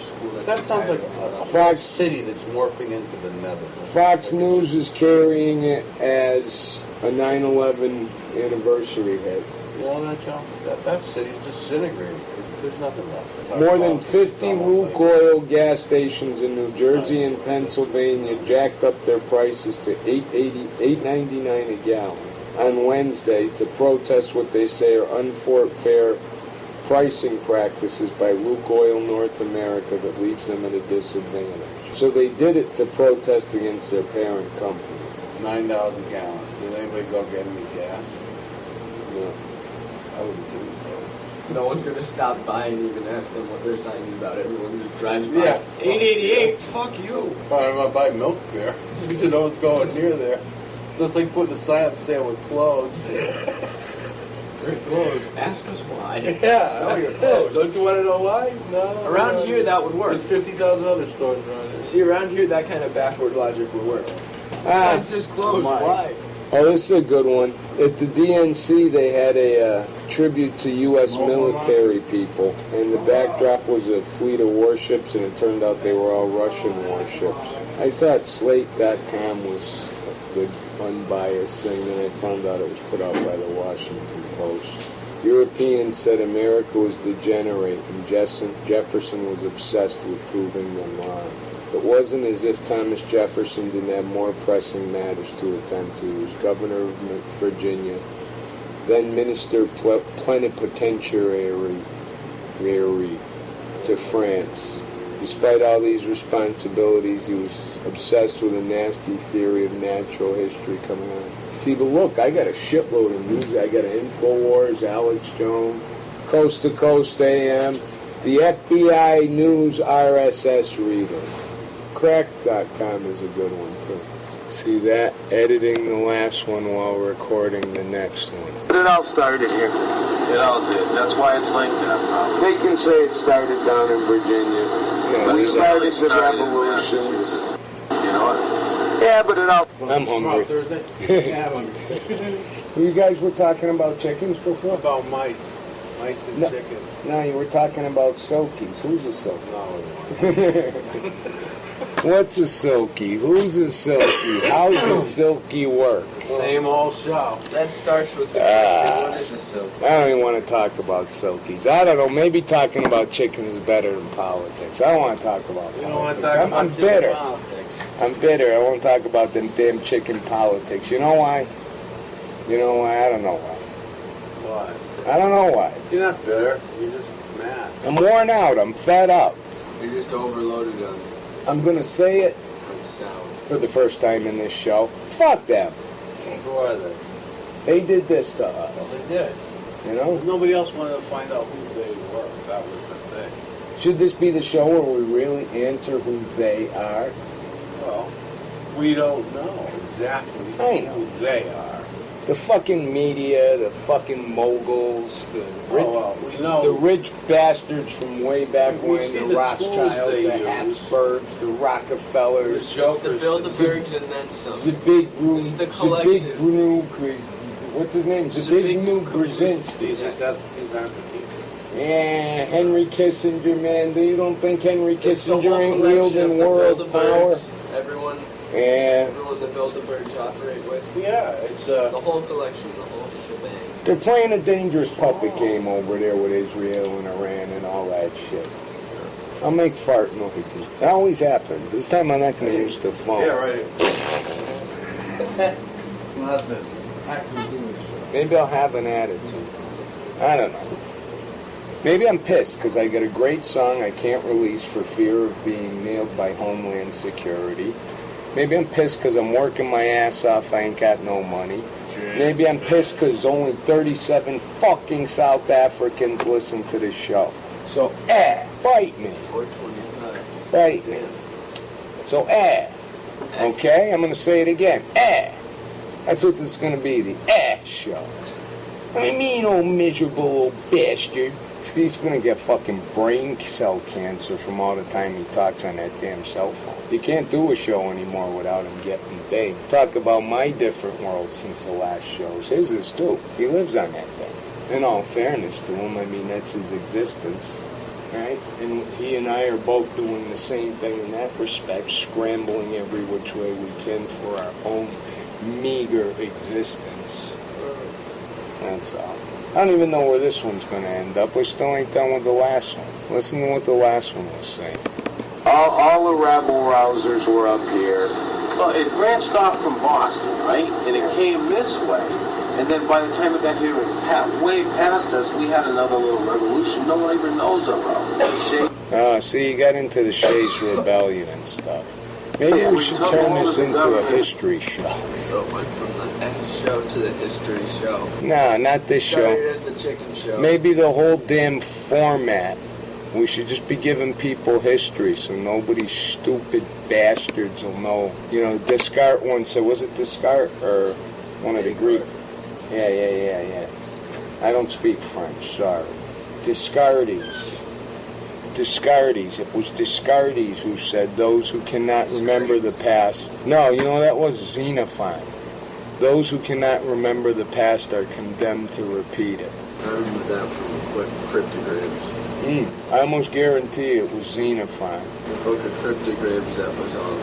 school that That sounds like a Fox City that's morphing into the Netherlands. Fox News is carrying it as a 9/11 anniversary hit. You know that, John? That city's disintegrating. There's nothing left. More than 50 Lukoil gas stations in New Jersey and Pennsylvania jacked up their prices to $8.99 a gallon on Wednesday to protest what they say are unfair pricing practices by Lukoil North America that leaves them at a disadvantage. So they did it to protest against their parent company. $9 a gallon. Did anybody go get any gas? No. I wouldn't do so. No one's gonna stop by and even ask them what they're signing about. Everyone just drives by. Yeah. 888. Fuck you. I'm gonna buy milk there. You need to know what's going near there. So it's like putting a sign up saying we're closed. We're closed. Ask us why. Yeah, you're closed. Don't you want to know why? No. Around here, that would work. There's 50,000 other stores around here. See, around here, that kind of backward logic would work. Sign says closed. Why? Oh, this is a good one. At the DNC, they had a tribute to U.S. military people, and the backdrop was a fleet of warships, and it turned out they were all Russian warships. I thought Slate.com was a good, unbiased thing, then I found out it was put out by the Washington Post. Europeans said America was degenerate, and Jefferson was obsessed with proving them wrong. It wasn't as if Thomas Jefferson didn't have more pressing matters to attend to. He was governor of Virginia, then minister plenipotentiary to France. Despite all these responsibilities, he was obsessed with a nasty theory of natural history coming on. See, but look, I got a shitload of news. I got an InfoWars, Alex Jones, Coast to Coast AM, the FBI News RSS reader. Cracked.com is a good one, too. See that? Editing the last one while recording the next one. But it all started here. It all did. That's why it's like that, probably. They can say it started down in Virginia. Yeah, we started the revolutions. You know what? Yeah, but it all... I'm hungry. Thursday? Yeah, I'm hungry. You guys were talking about chickens before? About mice. Mice and chickens. No, you were talking about silkies. Who's a silkie? No. What's a silky? Who's a silky? How's a silky work? Same old show. That starts with the question, what is a silk? I don't even want to talk about silkies. I don't know, maybe talking about chickens is better than politics. I don't want to talk about politics. You don't want to talk about I'm bitter. politics. I'm bitter. I won't talk about them damn chicken politics. You know why? You know why? I don't know why. Why? I don't know why. You're not bitter. You're just mad. I'm worn out. I'm fed up. You're just overloaded on I'm going to say it sound. for the first time in this show. Fuck them. Who are they? They did this to us. Well, they did. You know? Nobody else wanted to find out who they were. That was the thing. Should this be the show where we really answer who they are? Well, we don't know exactly I know. who they are. The fucking media, the fucking moguls, the rich, we know. the rich bastards from way back We've when, seen the the Rothschilds, tools they the use. Habsburgs, the Rockefellers, It's the Bilderbergs and then some. Zabig It's the collective. What's his name? Zabig Brzezinski. These aren't the people. Yeah, Henry Kissinger, man. You don't think Henry It's the Kissinger whole ain't collection of wielding the world power? Bilderbergs, Everyone Yeah. the Bilderbergs operate with. Yeah, it's The whole collection, the whole shebang. They're playing a dangerous puppet game over there with Israel and Iran and all that shit. I'll make fart noises. It always happens. This time I'm not going to use the phone. Yeah, right. Well, that's it. Actually doing the show. Maybe I'll have an attitude. I don't know. Maybe I'm pissed because I got a great song I can't release for fear of being nailed by Homeland Security. Maybe I'm pissed because I'm working my ass off. I ain't got no money. Maybe I'm pissed because only 37 fucking South Africans listen to this show. So, bite me. Bite me. So, okay? I'm going to say it again. That's what this is going to be, the show. I mean, old miserable old bastard. Steve's going to get fucking brain cell cancer from all the time he talks on that damn cell phone. You can't do a show anymore without him getting big. Talk about my different world since the last shows. His is too. He lives on that thing. In all fairness to him, I mean, that's his existence. right? And he and I are both doing the same thing in that respect, scrambling every which way we can for our own meager existence. That's all. I don't even know where this one's going to end up. We still ain't done with the last one. Listen to what the last one was saying. All the rabble-rousers were up here. Well, it branched off from Boston, right? And it came this way. And then by the time it got here, way past us, we had another little revolution no one even knows about. See, you got into the Shays Rebellion and stuff. Maybe we should turn this into a history show. So it went from the F show to the history show. No, not this show. Started as the chicken show. Maybe the whole damn format. We should just be giving people history so nobody stupid bastards will know. You know, Descartes once said, was it Descartes or one of the Greek? Yeah. I don't speak French, sorry. Descartes. It was Descartes who said those who cannot remember the past. No, you know, that was Xenophon. Those who cannot remember the past are condemned to repeat it. I remember that from cryptograms. I almost guarantee it was Xenophon. The book of cryptograms that was on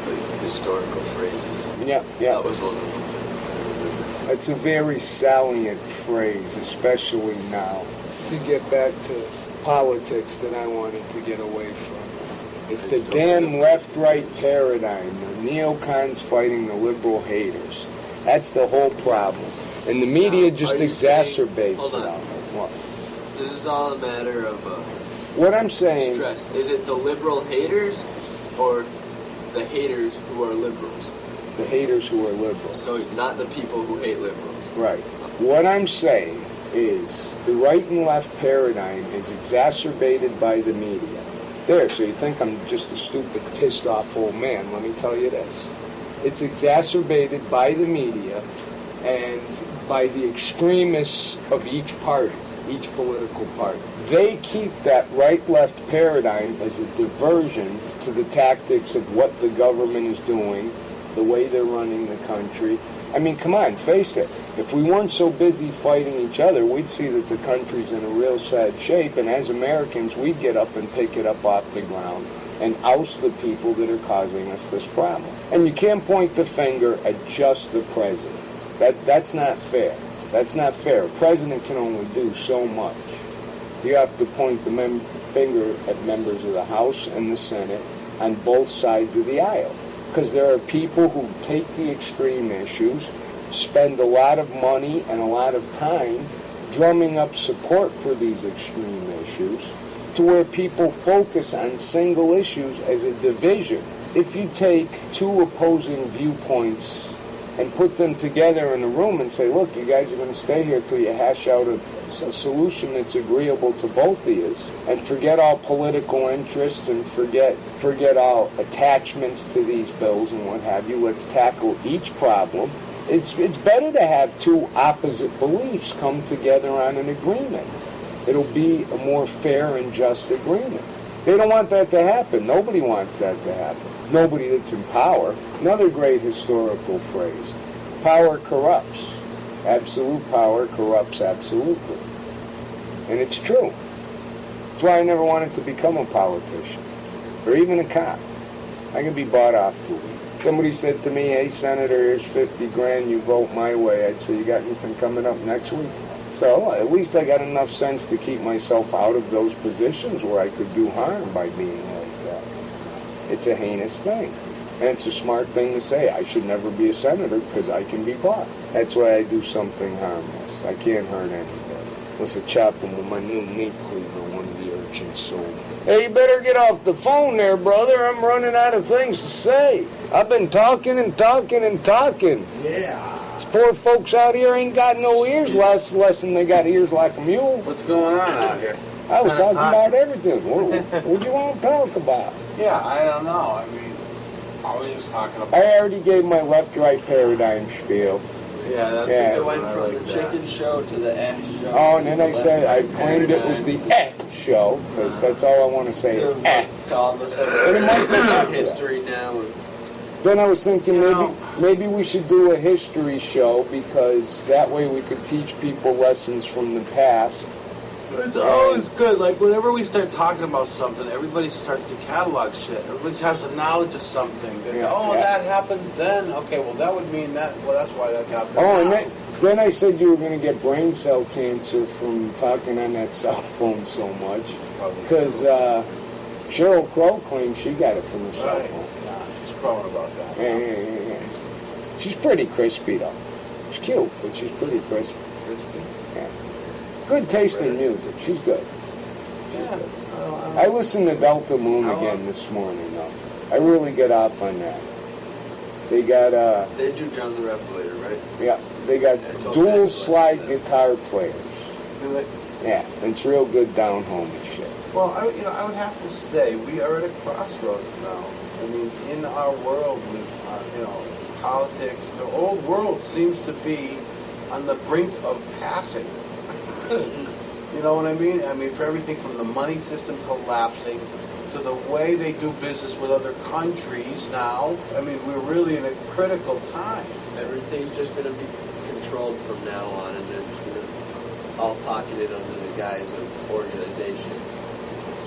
like historical phrases. Yeah. That was one of them. It's a very salient phrase, especially now. To get back to politics that I wanted to get away from. It's the damn left-right paradigm. The neocons fighting the liberal haters. That's the whole problem. And the media just exacerbates it. What? This is all a matter of what I'm saying. Stress. Is it the liberal haters or the haters who are liberals? The haters who are liberals. So not the people who hate liberals. Right. What I'm saying is the right and left paradigm is exacerbated by the media. There, so you think I'm just a stupid, pissed off old man. Let me tell you this. It's exacerbated by the media and by the extremists of each party. Each political party. They keep that right-left paradigm as a diversion to the tactics of what the government is doing, the way they're running the country. I mean, come on, face it. If we weren't so busy fighting each other, we'd see that the country's in a real sad shape, and as Americans, we'd get up and pick it up off the ground and oust the people that are causing us this problem. And you can't point the finger at just the president. That's not fair. That's not fair. A president can only do so much. You have to point the finger at members of the House and the Senate on both sides of the aisle. Because there are people who take the extreme issues, spend a lot of money and a lot of time drumming up support for these extreme issues, to where people focus on single issues as a division. If you take two opposing viewpoints and put them together in a room and say, look, you guys are going to stay here till you hash out a solution that's agreeable to both of you, and forget all political interests and forget all attachments to these bills and what have you. Let's tackle each problem. It's better to have two opposite beliefs come together on an agreement. It'll be a more fair and just agreement. They don't want that to happen. Nobody wants that to happen. Nobody that's in power. Another great historical phrase. Power corrupts. Absolute power corrupts absolutely. And it's true. That's why I never wanted to become a politician. Or even a cop. I can be bought off to it. Somebody said to me, hey, Senator, here's 50 grand, you vote my way. I'd say, you got anything coming up next week? So at least I got enough sense to keep myself out of those positions where I could do harm by being like that. It's a heinous thing. And it's a smart thing to say. I should never be a senator because I can be bought. That's why I do something harmless. I can't hurt anybody. Unless I chop them with my new meat cleaver, one of the urchins sold. Hey, you better get off the phone there, brother. I'm running out of things to say. I've been talking and talking and talking. Yeah. These poor folks out here ain't got no ears. Less than they got ears like a mule. What's going on out here? I was talking about everything. What do you want to talk about? Yeah, I don't know. I mean, I was just talking about... I already gave my left-right paradigm spiel. Yeah, that's Yeah. it went from the chicken show to the ass show. Oh, and then I said, I claimed it was the show, because that's all I want to say is To all of a sudden, And it might take our that. history now. Then I was thinking maybe we should do a history show, because that way we could teach people lessons from the past It's always good. Like, whenever we start talking about something, everybody starts to catalog shit. Everybody has a knowledge of something. That happened then. Okay, well, that would mean that. Well, that's why that's happening now. And then I said you were going to get brain cell cancer from talking on that cell phone so much. Because Sheryl Crow claims she got it from the cell phone. Yeah, she's crowing about that. Yeah. She's pretty crispy, though. She's cute, but she's pretty crispy. Yeah. Good taste in music. She's good. I listened to Delta Moon again this morning, though. I really get off on that. They got They do John the Revelator, right? Yeah, they got dual slide guitar players. Do they? Yeah, it's real good down home and shit. Well, I would have to say we are at a crossroads now. I mean, in our world with politics, the old world seems to be on the brink of passing. You know what I mean? I mean, for everything from the money system collapsing to the way they do business with other countries now. I mean, we're really in a critical time. Everything's just going to be controlled from now on, and they're just going to all pocket it under the guise of organization.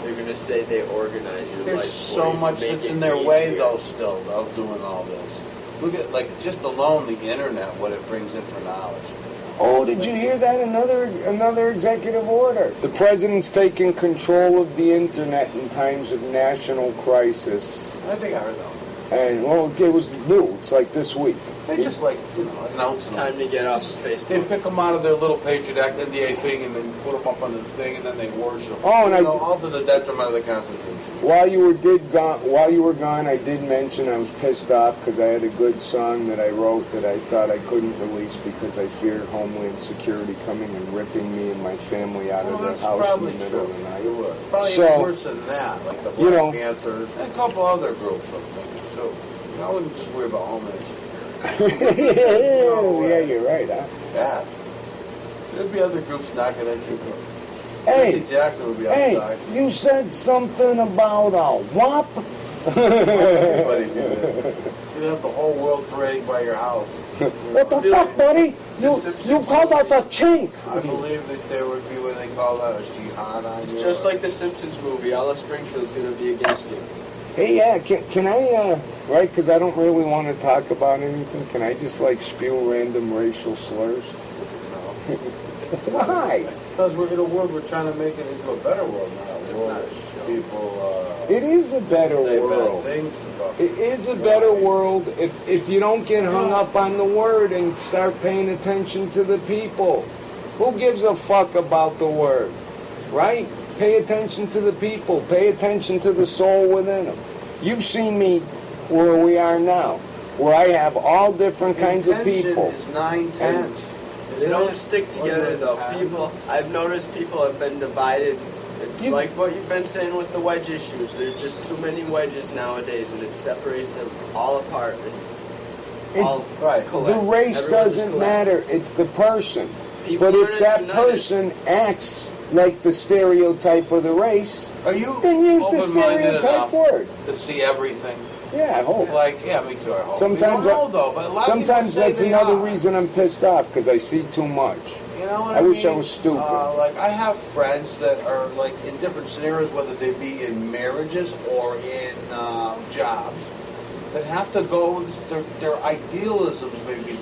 They're going to say they organize your life. There's so much that's in their way, though, still, of doing all this. Look at, like, just alone the internet, what it brings in for knowledge. Oh, did you hear that? Another executive order. The president's taking control of the internet in times of national crisis. I think I heard that. And, well, it was new. It's like this week. They just, announce them. Time to get off Facebook. They pick them out of their little Patriot Act NDA thing and then put them up on the thing, and then they worship them. Oh, and all to the detriment of the Constitution. While you were gone, I did mention I was pissed off because I had a good song that I wrote that I thought I couldn't release because I feared Homeland Security coming and ripping me and my family out of their house in the middle of the night. Probably So, even worse than that, like the Black Panthers and a couple other groups of things too. I wouldn't just worry about Homeland Security. Yeah, you're right, huh? Yeah. There'd be other groups knocking at you. Hey, Jesse Jackson would be outside. You said something about a WAP? Everybody do that. You'd have the whole world parading by your house. What the fuck, buddy? You called us a chink. I believe that there would be what they call that, a jihad on you. It's just like the Simpsons movie. All of Springfield's going to be against you. Hey, yeah, can I, right, because I don't really want to talk about anything, can I just, spew random racial slurs? No. Why? Because we're in a world, we're trying to make it into a better world now. A world where people, it is a better world. Bad things about It is a better world if you don't get hung up on the word and start paying attention to the people. Who gives a fuck about the word, right? Pay attention to the people. Pay attention to the soul within them. You've seen me where we are now, where I have all different kinds of people. Intention is 9/10. They don't stick together, though. I've noticed people have been divided. It's like what you've been saying with the wedge issues. There's just too many wedges nowadays, and it separates them all apart. The race doesn't matter. It's the person. But if that person acts like the stereotype of the race, Are you then use the open-minded stereotype enough word. to see everything? Yeah, I hope. Me too, I hope. Sometimes, we don't know, though, but a lot sometimes of people say that's they another are. reason I'm pissed off, because I see too much. You know what I wish I mean? was stupid. I have friends that are in different scenarios, whether they be in marriages or in jobs, that have to go with their idealisms may be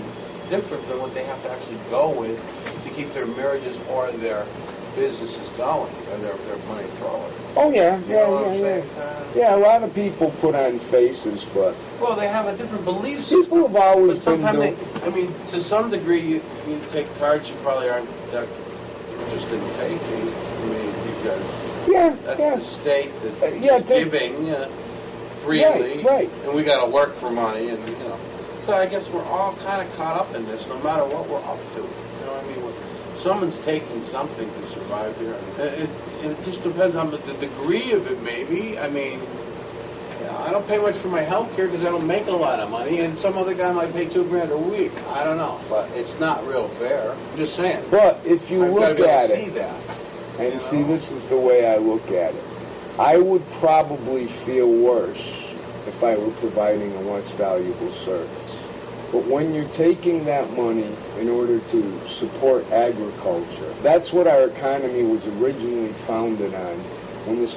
different than what they have to actually go with to keep their marriages or their businesses going or their money flowing. Oh, yeah. Yeah, a lot of people put on faces, but... Well, they have a different belief system. People have always but been sometimes doing... to some degree, you take cards you probably aren't that interested in taking. Because that's the state that's giving freely. Right. And we got to work for money, and So I guess we're all kind of caught up in this, no matter what we're up to. You know what I mean? Someone's taking something to survive here. It just depends on the degree of it, maybe. I mean, I don't pay much for my health care because I don't make a lot of money, and some other guy might pay $2,000 a week. I don't know, but it's not real fair. I'm just saying. But if you look at it, and see, this is the way I look at it. I would probably feel worse if I were providing a less valuable service. But when you're taking that money in order to support agriculture, that's what our economy was originally founded on. When this